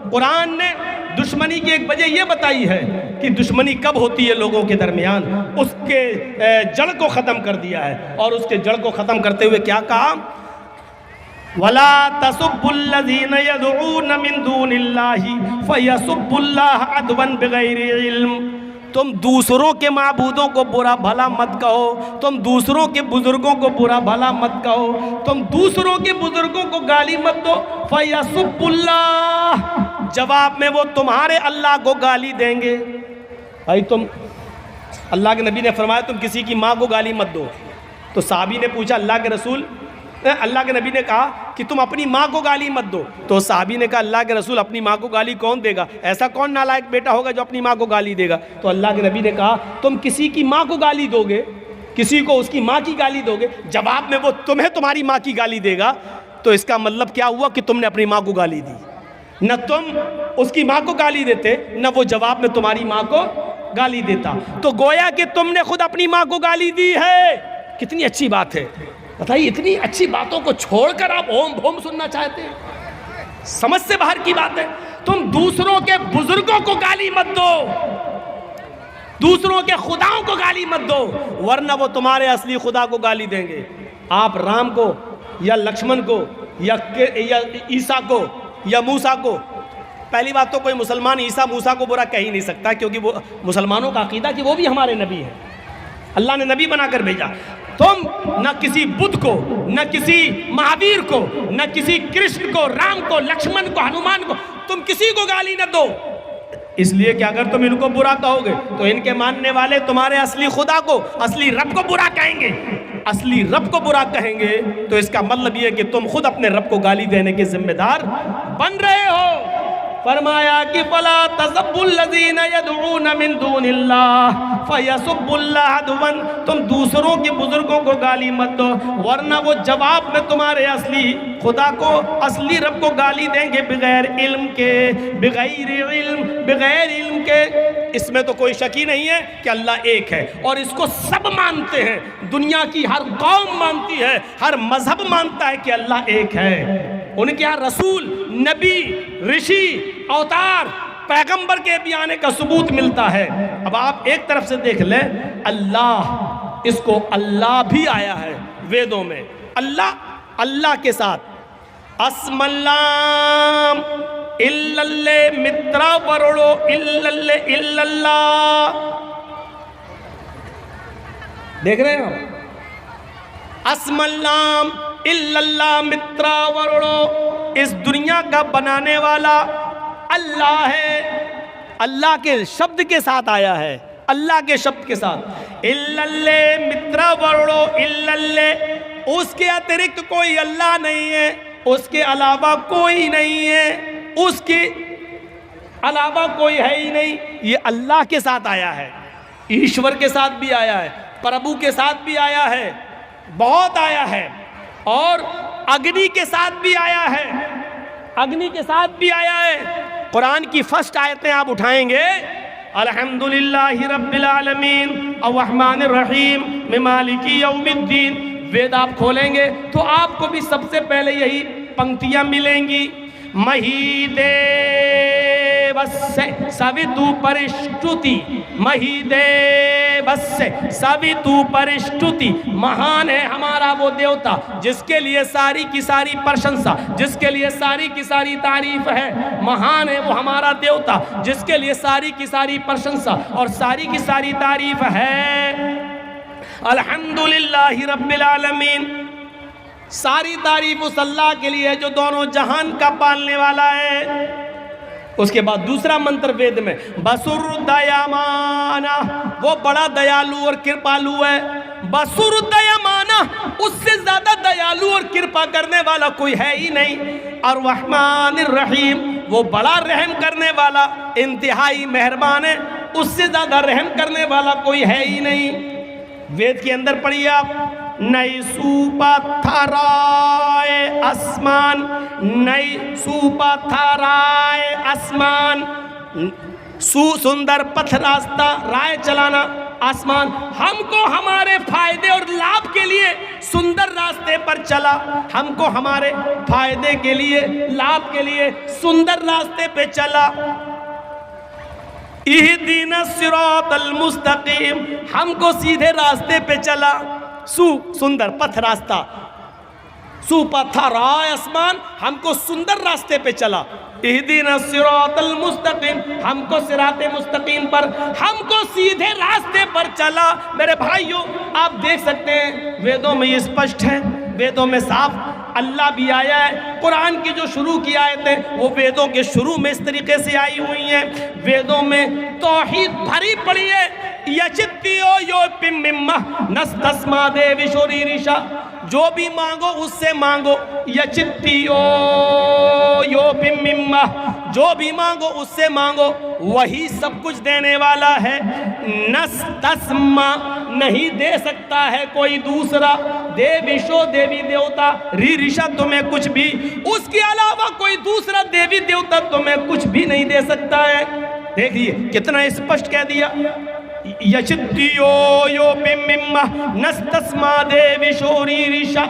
कुरान ने दुश्मनी की एक वजह यह बताई है कि दुश्मनी कब होती है लोगों के दरमियान, उसके जड़ को ख़त्म कर दिया है। और उसके जड़ को ख़त्म करते हुए क्या कहा, वला तसुब्बुल्लज़ीना यदऊना मिन दूनिल्लाहि फयसुब्बुल्लाह अदवन बिगैरि इल्म। तुम दूसरों के माबूदों को बुरा भला मत कहो, तुम दूसरों के बुजुर्गों को बुरा भला मत कहो, तुम दूसरों के बुजुर्गों को गाली मत दो। फयसुब्बुल्लाह, जवाब में वो तुम्हारे अल्लाह को गाली देंगे। भाई तुम, अल्लाह के नबी ने फरमाया तुम किसी की माँ को गाली मत दो। तो साहबी ने पूछा अल्लाह के रसूल, अल्लाह के नबी ने कहा कि तुम अपनी माँ को गाली मत दो। तो साहबी ने कहा अल्लाह के रसूल अपनी माँ को गाली कौन देगा, ऐसा कौन नालायक बेटा होगा जो अपनी माँ को गाली देगा। तो अल्लाह के नबी ने कहा तुम किसी की माँ को गाली दोगे, किसी को उसकी माँ की गाली दोगे, जवाब में वो तुम्हें तुम्हारी माँ की गाली देगा, तो इसका मतलब क्या हुआ कि तुमने अपनी माँ को गाली दी। न तुम उसकी माँ को गाली देते, न वो जवाब में तुम्हारी माँ को गाली देता। तो गोया कि तुमने खुद अपनी माँ को गाली दी है। कितनी अच्छी बात है, बताइए, इतनी अच्छी बातों को छोड़कर आप ओम भोम सुनना चाहते हैं, समझ से बाहर की बात है। तुम दूसरों के बुजुर्गों को गाली मत दो, दूसरों के खुदाओं को गाली मत दो, वरना वो तुम्हारे असली खुदा को गाली देंगे। आप राम को या लक्ष्मण को या ईसा को या मूसा को, पहली बात तो कोई मुसलमान ईसा मूसा को बुरा कह ही नहीं सकता, क्योंकि वो मुसलमानों का अकीदा कि वो भी हमारे नबी हैं, अल्लाह ने नबी बनाकर भेजा। तुम न किसी बुद्ध को, न किसी महावीर को, न किसी कृष्ण को, राम को, लक्ष्मण को, हनुमान को, तुम किसी को गाली न दो, इसलिए कि अगर तुम इनको बुरा कहोगे तो इनके मानने वाले तुम्हारे असली खुदा को, असली रब को बुरा कहेंगे। असली रब को बुरा कहेंगे तो इसका मतलब यह कि तुम खुद अपने रब को गाली देने के जिम्मेदार बन रहे हो। फरमाया कि फला तसब्बुल्लज़ीना यदऊना मिन दूनिल्लाह फयसुब्बुल्लाह अदवन, तुम दूसरों के बुजुर्गों को गाली मत दो, वरना वो जवाब में तुम्हारे असली खुदा को, असली रब को गाली देंगे बगैर इल्म के, बगैर इल्म के। इसमें तो कोई शक ही नहीं है कि अल्लाह एक है, और इसको सब मानते हैं, दुनिया की हर कौम मानती है, हर मजहब मानता है कि अल्लाह एक है। उनके यहाँ रसूल, नबी, ऋषि, अवतार, पैगंबर के भी आने का सबूत मिलता है। अब आप एक तरफ से देख लें, अल्लाह, इसको अल्लाह भी आया है वेदों में, अल्लाह, अल्लाह के साथ अस्मल्लाम इल्लल्ले मित्रा वरोड़ो इल्लल्ले इल्लल्लाह, देख रहे हो, अस्मल्लाम इल्लल्लाह मित्रा वरोड़ो, इस दुनिया का बनाने वाला अल्लाह है, अल्लाह के शब्द के साथ आया है, अल्लाह के शब्द के साथ। इल्लल्ले मित्रा वरोड़ो इल्लल्ले, उसके अतिरिक्त कोई अल्लाह नहीं है, उसके अलावा कोई नहीं है, उसके अलावा कोई है ही नहीं। ये अल्लाह के साथ आया है, ईश्वर के साथ भी आया है, प्रभु के साथ भी आया है, बहुत आया है, और अग्नि के साथ भी आया है, अग्नि के साथ भी आया है। कुरान की फर्स्ट आयतें आप उठाएंगे, अल्हम्दुलिल्लाहि रब्बिल आलमीन अर्रहमानिर रहीम मालिकी यौमिद्दीन, वेद आप खोलेंगे तो आपको भी सबसे पहले यही पंक्तियां मिलेंगी। महीदेवस्य सवितु परिष्टुति, महीदेवस्य सवितु परिष्टुति, महान है हमारा वो देवता जिसके लिए सारी की सारी प्रशंसा, जिसके लिए सारी की सारी तारीफ है। महान है वो हमारा देवता जिसके लिए सारी की सारी प्रशंसा और सारी की सारी तारीफ है। अल्हम्दुलिल्लाहि रब्बिल आलमीन, सारी तारीफ उस अल्लाह के लिए जो दोनों जहान का पालने वाला है। उसके बाद दूसरा मंत्र वेद में, बसुर दयामाना, वो बड़ा दयालु और कृपालु है। बसुर दयामाना, उससे ज्यादा दयालु और कृपा करने वाला कोई है ही नहीं। और रहमानिर रहीम, वो बड़ा रहम करने वाला, इंतहाई मेहरबान है, उससे ज्यादा रहम करने वाला कोई है ही नहीं। वेद के अंदर पढ़िए आप, नई सुपथराए आसमान, नई सुपथराए आसमान, सुंदर पथ रास्ता, राय चलाना, आसमान हमको हमारे फायदे और लाभ के लिए सुंदर रास्ते पर चला, हमको हमारे फायदे के लिए, लाभ के लिए सुंदर रास्ते पे चला। इहदीना सिरातल मुस्तकीम, हमको सीधे रास्ते पे चला, सुंदर पथ रास्ता, सुपथा आसमान हमको सुंदर रास्ते पे चला। इहदीना सिरातल मुस्तकीम, हमको सिराते मुस्तकीम पर, हमको सीधे रास्ते पर चला। मेरे भाइयों, आप देख सकते हैं वेदों में ये स्पष्ट है, वेदों में साफ अल्लाह भी आया है। कुरान की जो शुरू की आयतें वो वेदों के शुरू में इस तरीके से आई हुई हैं। वेदों में तौहीद भरी पड़ी है। यचित्तियो यो पिम्मिम्मा नस्तस्मा देवी शोरीरिशा, जो भी मांगो उससे मांगो। यचित्तियो यो पिम्मिम्मा, जो भी मांगो उससे मांगो, वही सब कुछ देने वाला है। नस्तस्मा, नहीं दे सकता है कोई दूसरा। देवीशो, देवी देवता, रीरिशा, तुम्हें कुछ भी, उसके अलावा कोई दूसरा देवी देवता तुम्हें कुछ भी नहीं दे सकता है। देखिए कितना स्पष्ट कह दिया। यचित्तियो यो पिम्मिम्मा नस्तस्मा देवी शोरीरिशा,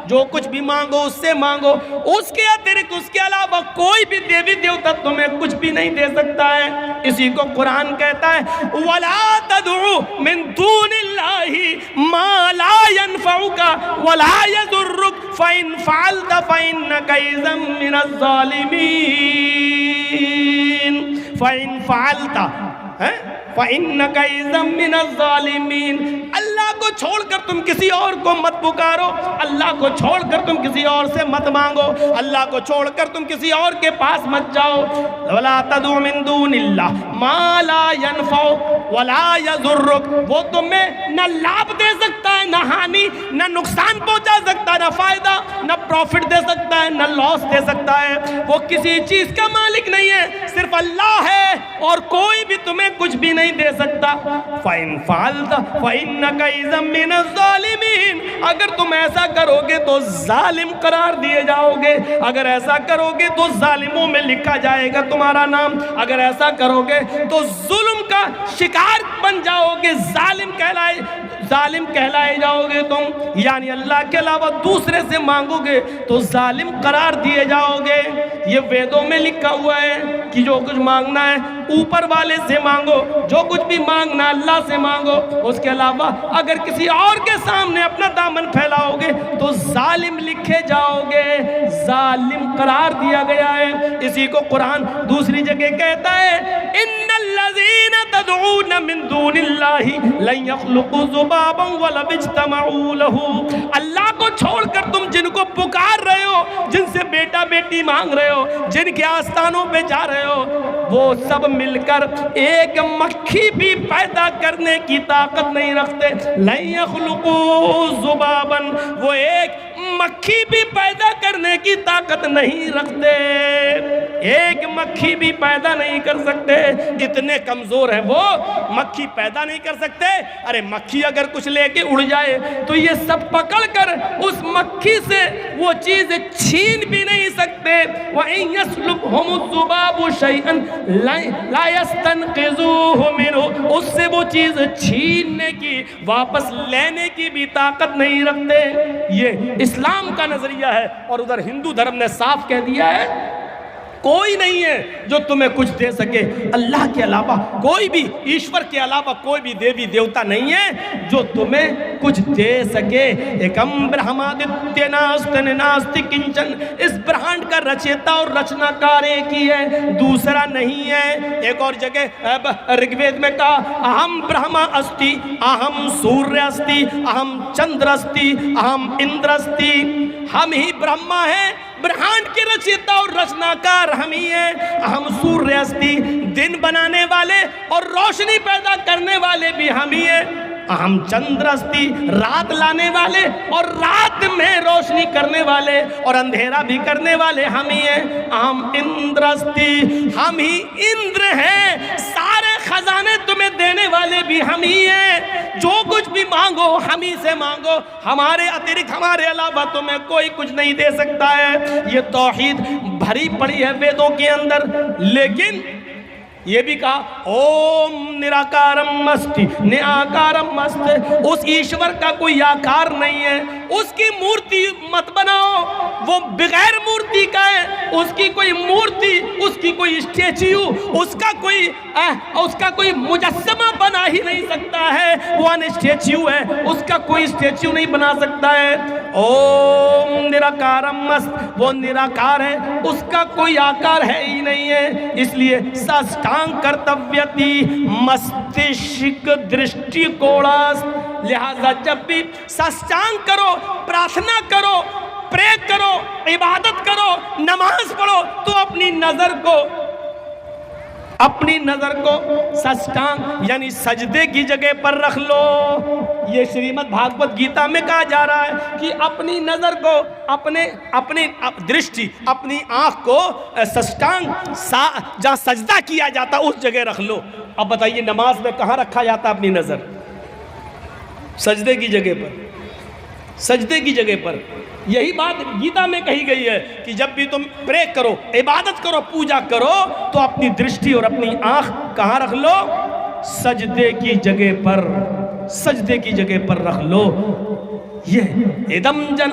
जो कुछ भी मांगो उससे मांगो, उसके अतिरिक्त, उसके अलावा कोई भी देवी देवता तुम्हें कुछ भी नहीं दे सकता है। इसी को कुरान कहता है, वला तदउ मिन दूनिल्लाहि मा ला यनफउका वला यदुर्रुक फइन फअलत फइन्नका इज़म मिनज़ ज़ालिमीन। फइन फअलत फइन्नका इज़म मिनज़ ज़ालिमीन। अल्लाह को छोड़कर तुम किसी और को मत पुकारो, अल्लाह को छोड़कर तुम किसी और से मत मांगो, अल्लाह को छोड़कर तुम किसी और के पास मत जाओ। वला तदउ मिन दूनिल्लाह मा ला यनफउ वला यज़ुर्रुक, वो तुम्हें न लाभ दे सकता है, न हानि, न नुकसान पहुंचा सकता है, न फायदा, न प्रॉफिट दे सकता है, न लॉस दे सकता है। वो किसी चीज का मालिक नहीं है, सिर्फ अल्लाह है, और कोई भी तुम्हें कुछ भी नहीं दे सकता। फाइन फालता फइन्नका इज़म मिनज़ ज़ालिमीन, अगर तुम ऐसा करोगे तो जालिम करार दिए जाओगे, अगर ऐसा करोगे तो जालिमों में लिखा जाएगा तुम्हारा नाम, अगर ऐसा करोगे तो जुल्म का शिकार बन जाओगे, जालिम कहलाए जाओगे तुम। यानी अल्लाह के अलावा दूसरे से मांगोगे तो जालिम करार दिए जाओगे। ये वेदों में लिखा हुआ है कि जो कुछ मांगना है ऊपर वाले से मांगो, जो कुछ भी मांगना अल्लाह से मांगो, उसके अलावा अगर किसी और के सामने अपना दामन फैलाओगे तो जालिम लिखे जाओगे, जालिम करार दिया गया है। इसी को कुरान दूसरी जगह कहता है, इन्नल्लज़ीना तदऊन मिन दूनिल्लाहि लन यख्लुकू ज़ुबाबन वलव इज्तमऊ लहू। अल्लाह को छोड़कर तुम जिनको पुकार रहे हो, जिनसे बेटा बेटी मांग रहे हो, जिनके आस्थानों पे जा रहे हो, वो सब मिलकर एक मक्खी भी पैदा करने की ताकत नहीं रखते। लन यख्लुकू ज़ुबाबन, वो एक मक्खी भी पैदा करने की ताकत नहीं रखते, एक मक्खी भी पैदा नहीं कर सकते। इतने कमजोर है वो, मक्खी पैदा नहीं कर सकते। अरे मक्खी अगर कुछ लेके उड़ जाए तो ये सब पकड़कर उस मक्खी से वो चीज छीन भी नहीं सकते। वइन यस्लुबहुम ज़ुबाबु शैअन ला यस्तनक़िज़ूहु मिन्हु, उससे वो चीज छीनने की, वापस लेने की भी ताकत नहीं रखते। ये इस्लाम का नजरिया है। और उधर हिंदू धर्म ने साफ कह दिया है, कोई नहीं है जो तुम्हें कुछ दे सके, अल्लाह के अलावा कोई भी, ईश्वर के अलावा कोई भी देवी देवता नहीं है जो तुम्हें कुछ दे सके। एकम ब्रह्मादित्य नास्ति नास्ति किंचन, इस ब्रह्मांड का रचयिता और रचनाकार एक ही है, दूसरा नहीं है। एक और जगह ऋग्वेद में कहा, अहम ब्रह्मा अस्ति, अहम सूर्य अस्ति, अहम चंद्र अस्ति, अहम इंद्र अस्ति। हम ही ब्रह्मा है, ब्रह्मांड के रचयिता और रचनाकार हम ही हैं। हम सूर्य अस्ति, दिन बनाने वाले और रोशनी पैदा करने वाले भी हम ही हैं। हम चंद्र अस्ति, रात लाने वाले और रात में रोशनी करने वाले और अंधेरा भी करने वाले हम ही हैं। हम इंद्र अस्ति, हम ही इंद्र हैं, सारे खजाने तुम्हें देने वाले भी हम ही हैं। जो कुछ भी मांगो हम ही से मांगो, हमारे अतिरिक्त, हमारे अलावा तुम्हें कोई कुछ नहीं दे सकता है। ये तौहीद भरी पड़ी है वेदों के अंदर। लेकिन ये भी कहा ओम निराकारम अस्ति निराकारम अस्ति, उस ईश्वर का कोई आकार नहीं है, उसकी मूर्ति मत बनाओ, वो बगैर मूर्ति का है, उसकी कोई मूर्ति, उसकी कोई स्टैच्यू, उसका कोई मुजस्समा बना ही नहीं सकता है, वो अनस्टैच्यू है, उसका कोई स्टैच्यू नहीं बना सकता है। ओम निराकारम अस्ति, वो निराकार है, उसका कोई आकार है ही नहीं है, इसलिए साष्टांग कर्तव्यति मस्तिष्क दृष्टिकोणास, लिहाजा जब भी साष्टांग करो, प्रार्थना करो, प्रे करो, इबादत करो, नमाज पढ़ो, तो अपनी नजर को साष्टांग यानी सजदे की जगह पर रख लो। ये श्रीमद् भागवत गीता में कहा जा रहा है कि अपनी नजर को, अपने दृष्टि, अपनी आंख को साष्टांग जहां सजदा किया जाता उस जगह रख लो। अब बताइए नमाज में कहां रखा जाता अपनी नजर? सजदे की जगह पर, सजदे की जगह पर। यही बात गीता में कही गई है कि जब भी तुम प्रे करो, इबादत करो, पूजा करो, तो अपनी दृष्टि और अपनी आंख कहाँ रख लो? सजदे की जगह पर, सजदे की जगह पर रख लो। ये इदम जन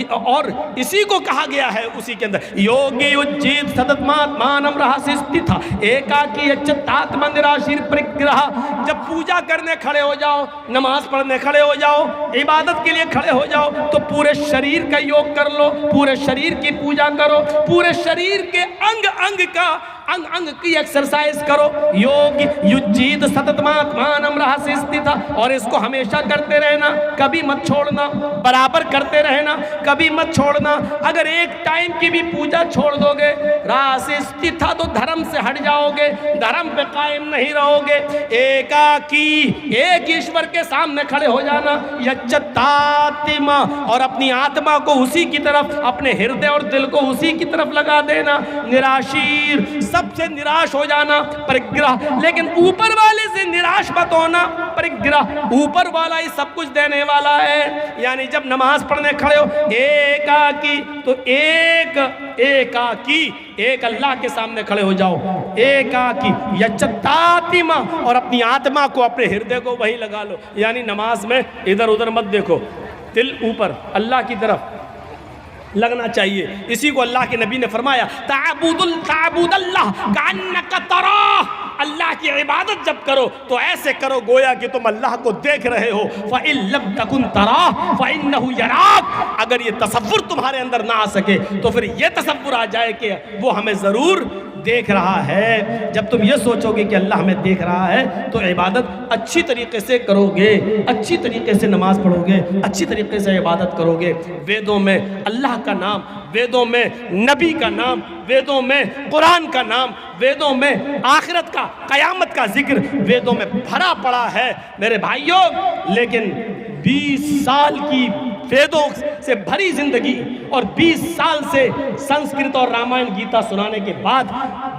और इसी को कहा गया है उसी के अंदर योगी उज्जीत सततमात्मानम रहस्य स्थिता एकाकी अच्युतात्म निराशीर परिग्रह। जब पूजा करने खड़े हो जाओ, नमाज पढ़ने खड़े हो जाओ, इबादत के लिए खड़े हो जाओ, तो पूरे शरीर का योग कर लो, पूरे शरीर की पूजा करो, पूरे शरीर के अंग की एक्सरसाइज करो। योग युज्जीत सततमात्मानम रहस्य स्थिता, और इसको हमेशा करते रहना, कभी मत छोड़ना, बराबर करते रहना, कभी मत छोड़ना। अगर एक टाइम की भी पूजा छोड़ दोगे, रहस्य स्थिता, तो धर्म से हट जाओगे, धर्म पे कायम नहीं रहोगे। एकाकी, एक ईश्वर के सामने खड़े हो जाना, यच्चतात्मा, और अपनी आत्मा को उसी की तरफ, अपने हृदय और दिल को उसी की तरफ लगा देना। निराशीर, सबसे निराश हो जाना, परिग्रह, लेकिन ऊपर वाले से निराश मत होना। परिग्रह, ऊपर वाला ही सब कुछ देने वाला है। यानी जब नमाज पढ़ने खड़े हो, एकाकी, तो एक अल्लाह के सामने खड़े हो जाओ, एकाकी यच्चतात्मा, और अपनी आत्मा को, अपने हृदय को वही लगा लो। यानी नमाज में इधर उधर मत देखो, दिल ऊपर अल्लाह की तरफ लगना चाहिए। इसी को अल्लाह के नबी ने फरमाया, ताबुदल्लाह कान्नका तराह, अल्लाह की इबादत जब करो तो ऐसे करो गोया कि तुम अल्लाह को देख रहे हो। फ़इन लम तकुन तराह फ़इन्नहु यराक, अगर ये तसव्वुर तुम्हारे अंदर ना आ सके तो फिर ये तसव्वुर आ जाए कि वो हमें ज़रूर देख रहा है। जब तुम ये सोचोगे कि अल्लाह हमें देख रहा है, तो इबादत अच्छी तरीके से करोगे, अच्छी तरीके से नमाज पढ़ोगे, अच्छी तरीके से इबादत करोगे। वेदों में अल्लाह का नाम, वेदों में नबी का नाम, वेदों में कुरान का नाम, वेदों में आखिरत का, कयामत का जिक्र वेदों में भरा पड़ा है मेरे भाइयों। लेकिन 20 साल की वेदों से भरी जिंदगी और 20 साल से संस्कृत और रामायण गीता सुनाने के बाद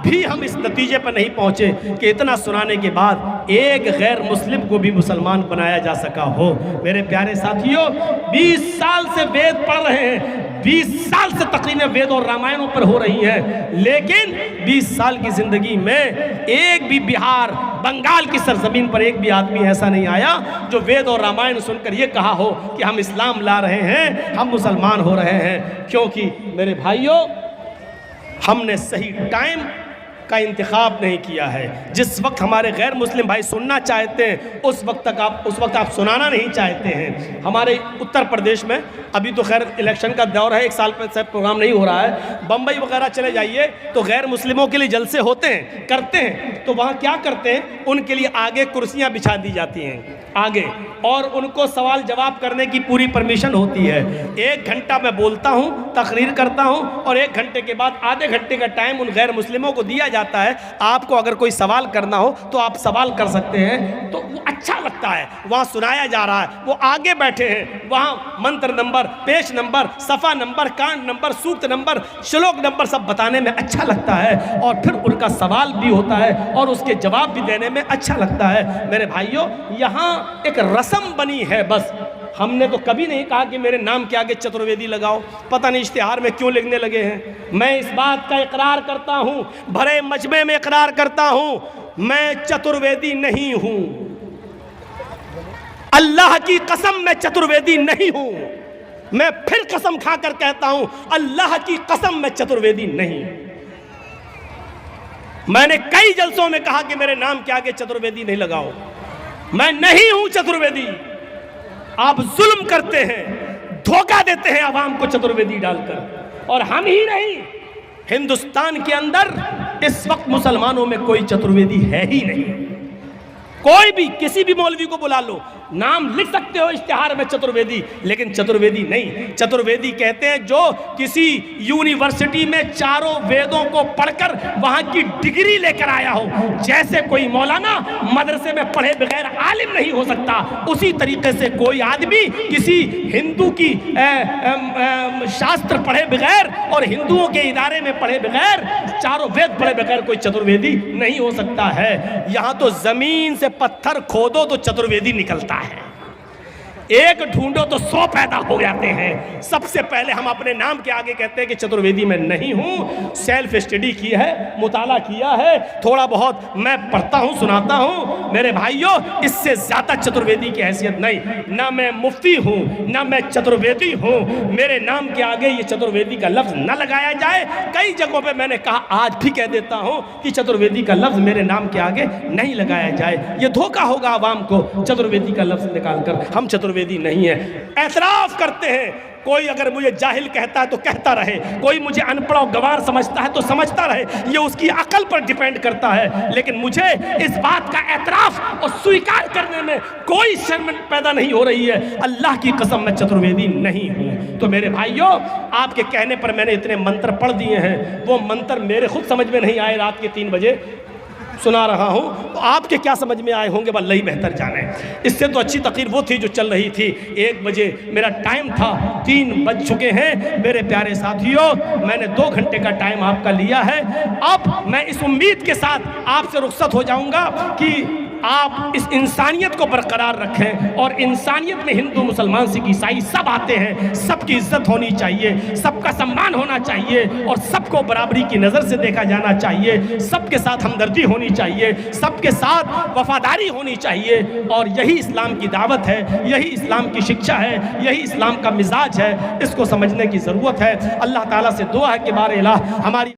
भी हम इस नतीजे पर नहीं पहुंचे कि इतना सुनाने के बाद एक गैर मुस्लिम को भी मुसलमान बनाया जा सका हो। मेरे प्यारे साथियों, 20 साल से वेद पढ़ रहे हैं, 20 साल से तकरीरें वेद और रामायणों पर हो रही हैं, लेकिन 20 साल की जिंदगी में एक भी बिहार, बंगाल की सरजमीन पर एक भी आदमी ऐसा नहीं आया जो वेद और रामायण सुनकर ये कहा हो कि हम इस्लाम ला रहे हैं, हम मुसलमान हो रहे हैं। क्योंकि मेरे भाइयों, हमने सही टाइम का इंतखाब नहीं किया है। जिस वक्त हमारे गैर मुस्लिम भाई सुनना चाहते हैं उस वक्त आप सुनाना नहीं चाहते हैं। हमारे उत्तर प्रदेश में अभी तो खैर इलेक्शन का दौर है, 1 साल पर से प्रोग्राम नहीं हो रहा है। बम्बई वगैरह चले जाइए तो गैर मुस्लिमों के लिए जलसे होते हैं, करते हैं, तो वहाँ क्या करते हैं, उनके लिए आगे कुर्सियाँ बिछा दी जाती हैं आगे, और उनको सवाल जवाब करने की पूरी परमिशन होती है। 1 घंटा मैं बोलता हूँ, तकरीर करता हूँ, और 1 घंटे के बाद आधे घंटे का टाइम उन गैर मुस्लिमों को दिया जाता है। आपको अगर कोई सवाल करना हो तो आप सवाल कर सकते हैं। तो वो अच्छा लगता है, वहाँ सुनाया जा रहा है, वो आगे बैठे हैं, वहाँ मंत्र नंबर, पेश नंबर, सफ़ा नंबर, कांड नंबर, सूक्त नंबर, श्लोक नंबर सब बताने में अच्छा लगता है, और फिर उनका सवाल भी होता है और उसके जवाब भी देने में अच्छा लगता है। मेरे भाइयों, यहाँ एक रस्म बनी है, बस हमने तो कभी नहीं कहा कि मेरे नाम के आगे चतुर्वेदी लगाओ। पता नहीं इश्तिहार में क्यों लिखने लगे हैं। मैं इस बात का इकरार करता हूं, भरे मजमे में इकरार करता हूं, मैं चतुर्वेदी नहीं हूं। अल्लाह की कसम मैं चतुर्वेदी नहीं हूं। मैं फिर कसम खाकर कहता हूं, अल्लाह की कसम मैं चतुर्वेदी नहीं हूं। मैंने कई जलसों में कहा कि मेरे नाम के आगे चतुर्वेदी नहीं लगाओ। मैं नहीं हूं चतुर्वेदी। आप जुल्म करते हैं, धोखा देते हैं आवाम को चतुर्वेदी डालकर। और हम ही नहीं, हिंदुस्तान के अंदर इस वक्त मुसलमानों में कोई चतुर्वेदी है ही नहीं। कोई भी किसी भी मौलवी को बुला लो, नाम लिख सकते हो इश्तिहार में चतुर्वेदी, लेकिन चतुर्वेदी नहीं। चतुर्वेदी कहते हैं जो किसी यूनिवर्सिटी में चारों वेदों को पढ़कर वहां की डिग्री लेकर आया हो। जैसे कोई मौलाना मदरसे में पढ़े बगैर आलिम नहीं हो सकता, उसी तरीके से कोई आदमी किसी हिंदू की शास्त्र पढ़े बगैर और हिंदुओं के इदारे में पढ़े बगैर, चारों वेद पढ़े बगैर कोई चतुर्वेदी नहीं हो सकता है। यहां तो जमीन से पत्थर खोदो तो चतुर्वेदी निकलता है, एक ढूंढो तो 100 पैदा हो जाते हैं। सबसे पहले हम अपने नाम के आगे कहते हैं कि चतुर्वेदी मैं नहीं हूं। सेल्फ स्टडी की है, मुताला किया है, थोड़ा बहुत मैं पढ़ता हूं, सुनाता हूं। मेरे भाइयों, इससे ज्यादा चतुर्वेदी की हैसियत नहीं। ना मैं मुफ्ती हूं, ना मैं चतुर्वेदी हूं। मेरे नाम के आगे ये चतुर्वेदी का लफ्ज न लगाया जाए। कई जगहों पर मैंने कहा, आज भी कह देता हूं कि चतुर्वेदी का लफ्ज मेरे नाम के आगे नहीं लगाया जाए। ये धोखा होगा आवाम को चतुर्वेदी का लफ्ज निकालकर। हम चतुर्वेदी नहीं है। एतराफ करते हैं। कोई अगर मुझे जाहिल कहता है तो कहता रहे, कोई मुझे अनपढ़ और गवार समझता है तो समझता रहे, ये उसकी अकल पर डिपेंड करता है। लेकिन मुझे इस बात का एतराफ और स्वीकार करने में कोई शर्म पैदा नहीं हो रही है। अल्लाह की कसम मैं चतुर्वेदी नहीं हूं। तो मेरे भाइयों, आपके कहने पर मैंने इतने मंत्र पढ़ दिए हैं, वो मंत्र मेरे खुद समझ में नहीं आए। रात के 3 बजे सुना रहा हूं, तो आपके क्या समझ में आए होंगे, वल्लाही बेहतर जाने। इससे तो अच्छी तकरीर वो थी जो चल रही थी। 1 बजे मेरा टाइम था, 3 बज चुके हैं। मेरे प्यारे साथियों, मैंने 2 घंटे का टाइम आपका लिया है। अब मैं इस उम्मीद के साथ आपसे रुखसत हो जाऊंगा कि आप इस इंसानियत को बरकरार रखें। और इंसानियत में हिंदू, मुसलमान, सिख, ईसाई सब आते हैं। सबकी इज्जत होनी चाहिए, सबका सम्मान होना चाहिए और सबको बराबरी की नज़र से देखा जाना चाहिए। सबके साथ हमदर्दी होनी चाहिए, सबके साथ वफादारी होनी चाहिए। और यही इस्लाम की दावत है, यही इस्लाम की शिक्षा है, यही इस्लाम का मिजाज है। इसको समझने की ज़रूरत है। अल्लाह ताला से दुआ है कि बार इलाह हमारी